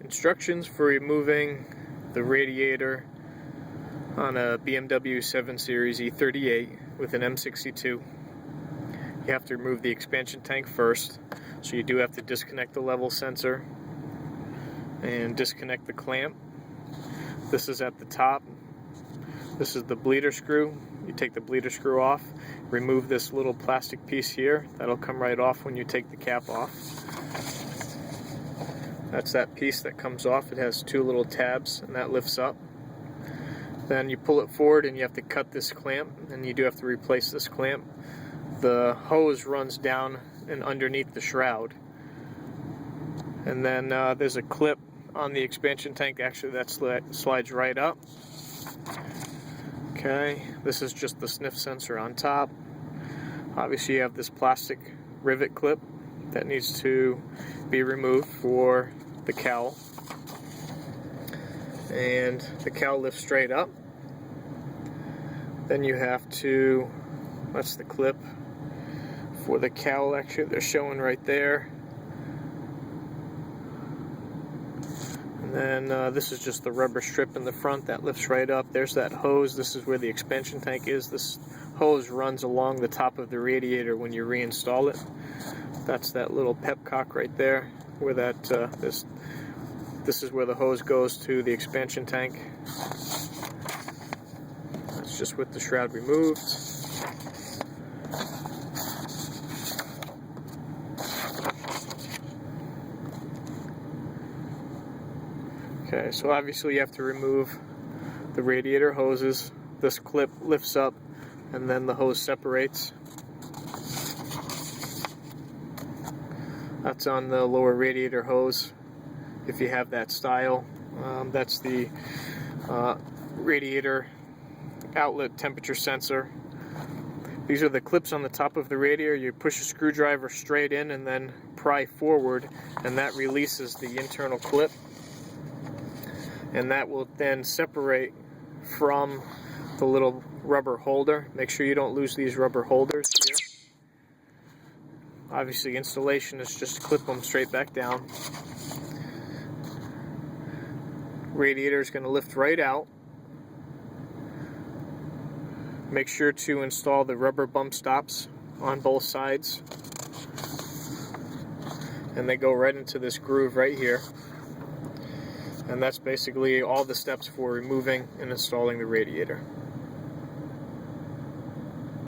Instructions for removing the radiator on a BMW 7 Series E38 with an M62. You have to remove the expansion tank first, so you do have to disconnect the level sensor and disconnect the clamp. This is at the top. This is the bleeder screw. You take the bleeder screw off, remove this little plastic piece here. That'll come right off when you take the cap off. That's that piece that comes off. It has two little tabs and that lifts up. Then you pull it forward and you have to cut this clamp, and you do have to replace this clamp. The hose runs down and underneath the shroud. And then there's a clip on the expansion tank actually that slides right up. Okay, this is just the sniff sensor on top. Obviously you have this plastic rivet clip that needs to be removed for the cowl. And the cowl lifts straight up. Then you have to, that's the clip for the cowl, actually they're showing right there. And then this is just the rubber strip in the front that lifts right up. There's that hose. This is where the expansion tank is. This hose runs along the top of the radiator when you reinstall it. That's that little pepcock right there, where that this is where the hose goes to the expansion tank. That's just with the shroud removed. Okay, so obviously you have to remove the radiator hoses. This clip lifts up and then the hose separates. That's on the lower radiator hose if you have that style. That's the radiator outlet temperature sensor. These are the clips on the top of the radiator. You push a screwdriver straight in and then pry forward, and that releases the internal clip. And that will then separate from the little rubber holder. Make sure you don't lose these rubber holders here. Obviously installation is just clip them straight back down. Radiator is going to lift right out. Make sure to install the rubber bump stops on both sides. And they go right into this groove right here. And that's basically all the steps for removing and installing the radiator.